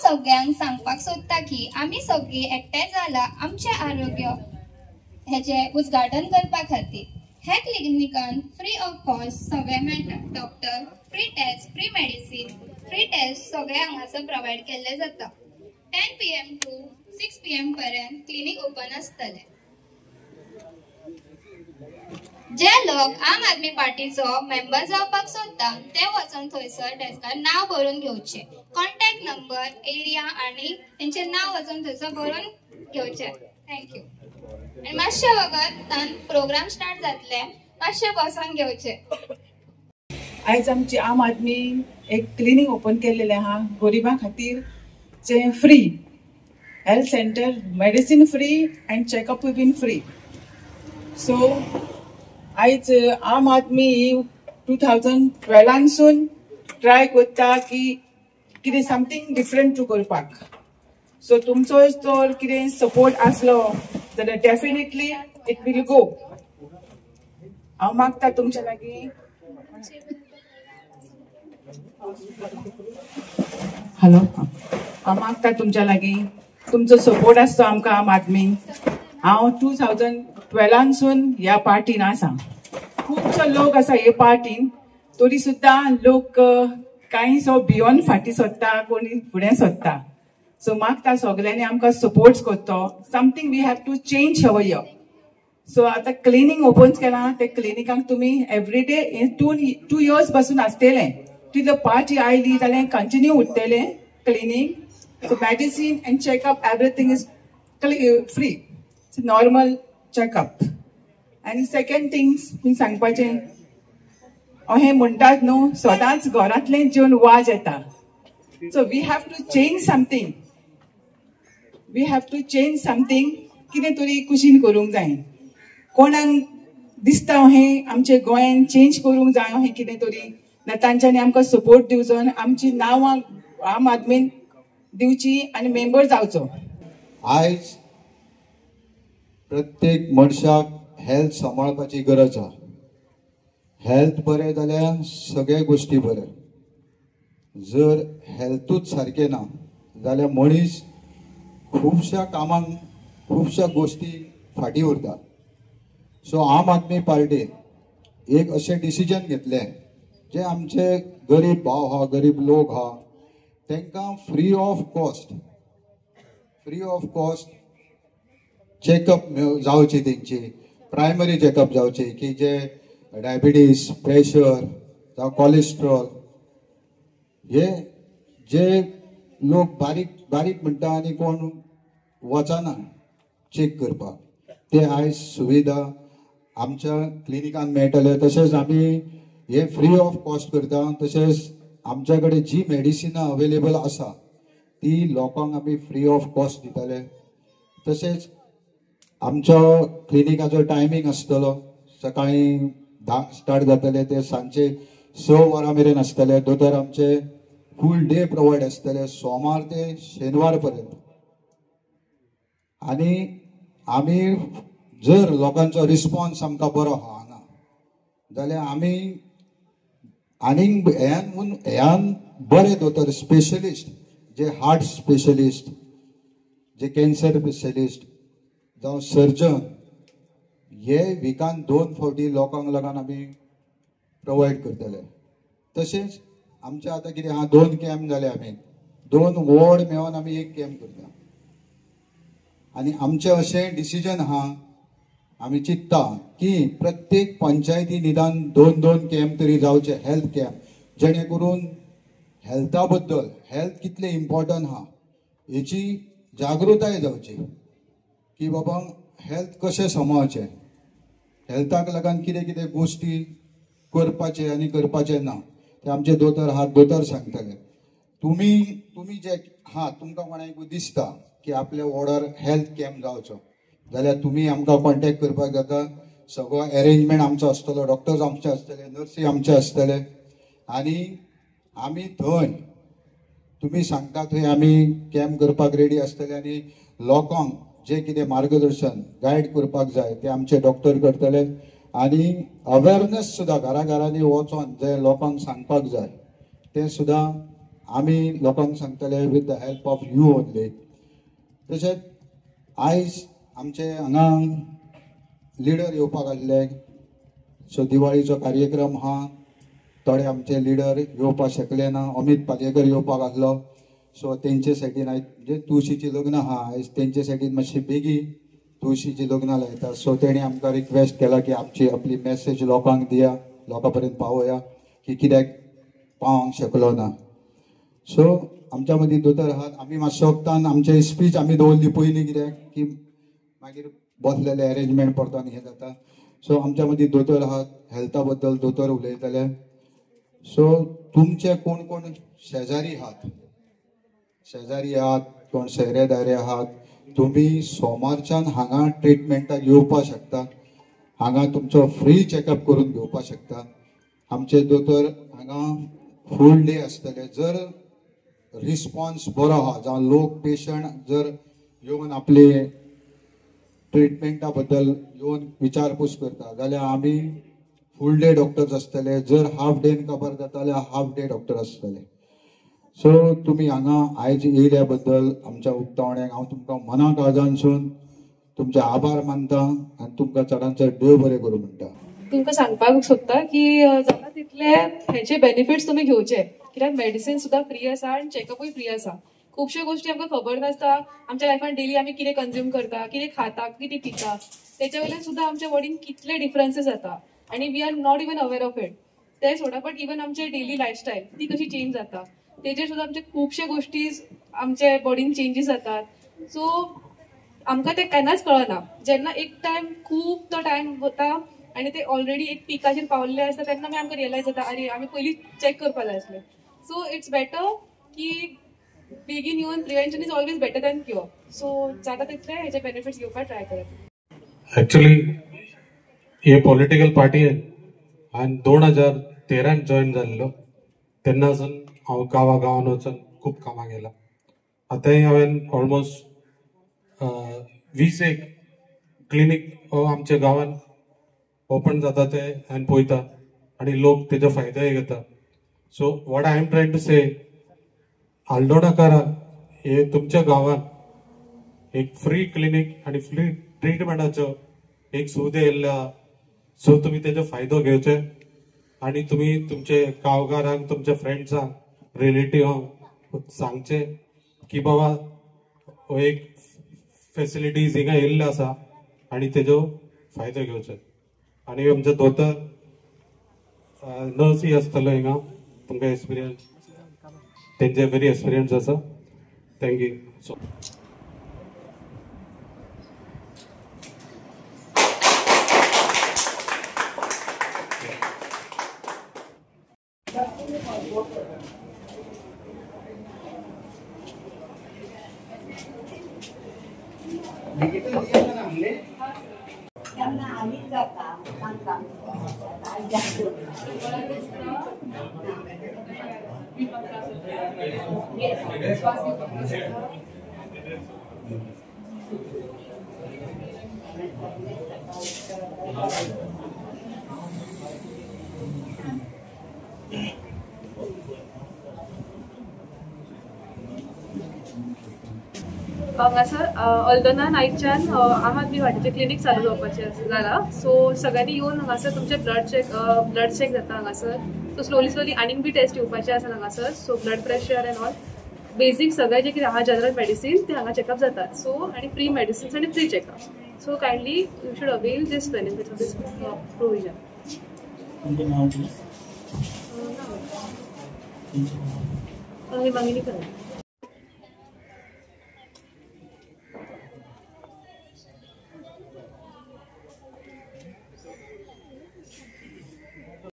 सगळ्यांक सांगपाक सोदता की आम्ही सगळी एकठांय जाला आमचे आरोग्य हेचे उद्घाटन करपा खातीर। ह्या क्लिनिकान फ्री ऑफ कॉस्ट सगळे मेळटा। Doctor, free test, free medicine, free test सगळे हांगासर प्रोवाइड केले जाता। 10 PM to 6 PM पर्यंत क्लिनिक ओपन आसतले। जे लोक आम आदमी पार्टीचो मेंबर जावपाक सोदता ते वचून थंयसर डेस्कार नाव बरोवन घेवचे। कॉन्टॅक्ट नंबर, एरिया आणि तेंचे नाव वचून थंयसर बरोवन घेवचे। थँक्यू। आणि मातशे वगत प्रोग्राम स्टार्ट जातले, मातशे बसून घेवचे। आज आमची आम आदमी एक क्लिनिक ओपन केलेले आहा गरिबां खातीर जे free health centre, medicine free and checkup been free. So आज आम आदमी 2012 ट्राय करता की कितें समथिंग डिफरंट टू करपाक। सो तुमचो जर कितें सपोर्ट आसलो जाल्यार डेफिनेटली इट विल गो। हांव मागता तुमच्या लागीं हॅलो हांव मागता तुमच्या लागीं तुमचो सपोर्ट आसचो आमकां आम आदमीक। हांव 2012 ह्या पार्टीन आसा। खुबसो लोक आसा हे पार्टीन, तरी सुद्दां लोक कांय सो बियोंड फाटी सोदता, कोणी फुडें सोदता। सो मागता सगळ्यांनी आमकां सपोर्ट करचो। Something we have to change our here. So आतां क्लिनिक ओपन केलां, ते क्लिनिकाक तुमी एवरीडे 2 years पासून आसतले। टिल द पार्टी आयली जाल्यार कंटिन्यू उरतले clinic. So medicine and checkup everything is free. It's normal checkup. आनी सेकंड थिंग्स मी सांगपाचें, अहें म्हणटात न्हू सदांच घरांतलें जेवन वाज येता। So we have to change something. We have to change something. कितें तरी कुशीन करूंक जाय। कोणाक दिसता अहें आमचे गोंयान चेंज करूंक जाय अहें कितें तरी, ना तांच्यांनी आमकां सपोर्ट दिवचो आनी आमची नांवां आम आदमीन दिवची आनी मेंबर जावचो। आयज प्रत्येक मनशाक हेल्थ सांबाळपाची गरज आहा। हेल्थ बरें जाल्यार सगळे गोष्टी बरे। जर हेल्थूच सारकें ना जाल्यार मनीस खुबश्या कामांक खुबश्या गोष्टी फाटी उरता। सो आम आदमी पार्टीन एक अशें डिसिजन घेतले जे आमचे गरीब भाव हा, गरीब लोक हा, तांकां फ्री ऑफ कॉस्ट चेकअप जावचे, तेंची प्रायमरी चेकअप जावचे की जे डायबिटीज, प्रेशर जावं कोलेस्ट्रॉल हे जे लोक बारीक बारीक म्हणटा आनी कोण वचना चेक करपाक, ते आयज सुविधा आमच्या क्लिनिकान मेळटले। तशेंच आमी हे फ्री ऑफ कॉस्ट करता। तशेंच आमच्या कडेन जी मेडिसिनां अवेलेबल आसा ती लोकांक आमी फ्री ऑफ कॉस्ट दितले। तशेंच आमचो क्लिनिकाचो टायमींग आसतलो, सकाळी 10 स्टार्ट जातले ते सांजचे 6 वरां मेरेन आसतले। दोतोर आमचे फूल डे प्रोवायड आसतले सोमार ते शेनवार पर्यंत। आनी आमी जर लोकांचो रिस्पॉन्स आमकां बरो आहा हांगा जाल्यार आमी आनीक ह्यान बरे दोतोर स्पेशलिस्ट, जे हार्ट स्पेशलिस्ट, जे कॅन्सर स्पेशलिस्ट जावं सर्जन, हे विकान 2 फावटी लोकांक लागून आमी प्रोवायड करतले। तशेंच आमचे आतां कितें आहा 2 कॅम्प जाले, आमी 2 वॉर्ड मेळोन आमी एक कॅम्प करता। आनी आमचें अशें डिसिजन आहा, आमी चिंतता की प्रत्येक पंचायती निदान 2-2 कॅम्प तरी जावचे, हेल्थ कॅम्प, जेणे करून हेल्था बद्दल हेल्थ कितले इम्पॉर्टंट आहा हेची जागृताय जावची की बाबा हेल्थ कशें सांबाळचें, हेल्थाक लागून कितें कितें गोष्टी करपाचे आनी करपाचे ना ते आमचे दोतोर आहात, दोतोर सांगतले। तुमी जे हा तुमकां कोणाक दिसता की आपल्या वॉर्डार हेल्थ कॅम्प जावचो जाल्यार तुमी आमकां कॉन्टॅक्ट करपाक जाता। सगळो अरेंजमेंट आमचो आसतलो, डॉक्टर्स आमचे आसतले, नर्सी आमचे आसतले आनी आमी थंय तुमी सांगता थंय आमी कॅम्प करपाक रेडी आसतले आनी लोकांक जे कितें मार्गदर्शन गायड करपाक जाय ते आमचे डॉक्टर करतले। आनी अवेरनेस सुद्दां घराघरांनी वचोन जे लोकांक सांगपाक जाय ते सुद्दां आमी लोकांक सांगतले with the help of you only. तशेंच आयज आमचे हांगा लिडर येवपाक आसले. सो दिवाळीचो कार्यक्रम हा, थोडे आमचे लिडर येवपाक शकले ना. अमित पालयेकर येवपाक आसलो. सो तेंचे सायडीन आयज म्हणजे तुळशीची लग्न आहा, आयज तेंचे सायडीन मातशी बेगी तुळशीची लग्नां लायता. सो तेणी आमकां रिक्वेस्ट केला की आपली मेसेज लोकांक दिया, लोकां पर्यंत पावया की कित्याक पावंक शकलो ना. सो आमच्या मदीं दोतोर आहात. आमी मातसो वक्तान आमचे स्पीच आमी दवरली पयलीं, कित्याक की मागीर बसलेले अरेंजमेंट परतोन हें जाता. सो आमच्या मदीं दोतोर आहात, हेल्था बद्दल दोतोर उलयतले. सो तुमचे कोण कोण शेजारी आहात, कोण सोयरेदारी आहात, तुम्ही सोमारच्यान हांगा ट्रिटमेंटाक येवपाक शकता. हांगा तुमचो फ्री चॅकअप करून घेवपाक शकता. आमचे दोतोर हांगा फूल डे आसतले. जर रिस्पॉन्स बरो आहा, जावं लोक पेशंट जर येवन आपले ट्रिटमेंटा बद्दल येवन विचारपूस करता जाल्यार आमी फूल डे डॉक्टर्स आसतले. जर हाफ डेन खबर जाता जाल्यार हाफ डे डॉक्टर आसतले. सो तुमी हांगा आयज येयल्या बद्दल आमच्या उक्तावण्याक हांव तुमकां मना काळजानसून तुमचे आभार मानता आनी तुमकां चडांत चड देव बरें करूं म्हणटा. तुमकां सांगपाक सोदता की जाता तितले हेचे बेनिफिट्स तुमी घेवचे, कित्याक मेडिसिन सुद्दां फ्री आसा आनी चॅकअपूय फ्री आसा. खुबश्यो गोश्टी आमकां खबर नासता. आमच्या लायफान डेली आमी कितें कंज्यूम करता, कितें खाता, कितें पिता, तेच्या वयल्यान सुद्दां आमच्या बॉडीन कितले डिफरन्सीस जाता आनी we are not even aware of it. ते सोडा, बट इवन आमचे डेली लायफस्टायल ती कशी चेंज जाता, तेजेर सुद्दां आमचे खुबशे गोश्टी आमचे बॉडीन चेंजीस जातात. सो आमकां ते केन्नाच कळना. जेन्ना एक टायम खूब तो टायम वता आनी ते ऑलरेडी एक पिकाचेर पावल्ले आसता तेन्ना मागीर आमकां रियलायज जाता अरे आमी पयलीं चॅक करपाक जाय आसलें. सो इट्स बेटर की बेगीन येवन prevention is always better than cure. So जाता तितले हेचे बेनिफिट्स घेवपाक ट्राय करात. ऍक्च्युली हे पॉलिटिकल पार्टी हांवें 2013 जॉईन जाल्लो. तेन्नासून हांव गांवागांवान वचून खूब कामां केलां. आतांय हांवें ऑलमोस्ट 20 क्लिनीक आमच्या गांवांत ओपन जाता ते हांवें पळयता आनी लोक तेजो फायदोय घेता. So what I am trying to say, आल्दोणाकारा हे तुमच्या गांवांत एक फ्री क्लिनीक आनी फ्री ट्रिटमेंटाचो एक सुविधा येयल्लो. सो तुमी तेजो फायदो घेवचे आनी तुमी तुमचे गांवकारांक, तुमच्या फ्रेंड्सांक, रिलेटिव्हांक सांगचे की बाबा हो एक फॅसिलिटीज हिंगा येयल्लो आसा आनी तेजो फायदो घेवचे. आनी आमचे दोतोर नर्सी आसतलो हिंगा, तुमकां एक्सपिरियन्स तेंचे व्हेरी एक्सपिरियन्स आसा. थँक्यू. सो हांगासर अल्दोना नायटच्यान आहात बी वाटेचे क्लिनीक चालू जावपाचें जाला. सो सगळ्यांनी येवन हांगासर तुमचे ब्लड चेक जाता हांगासर. सो स्लोली आनीक बी टेस्ट येवपाचे आसा हांगासर. So blood pressure end all बेसीक सगळे जे कितें आहा जनरल मेडिसीन ते हांगा चॅकअप जातात. सो आनी फ्री मेडिसिन्स आनी free checkup. So kindly you should avail this benefits of this provision. हिमांगिनी करा.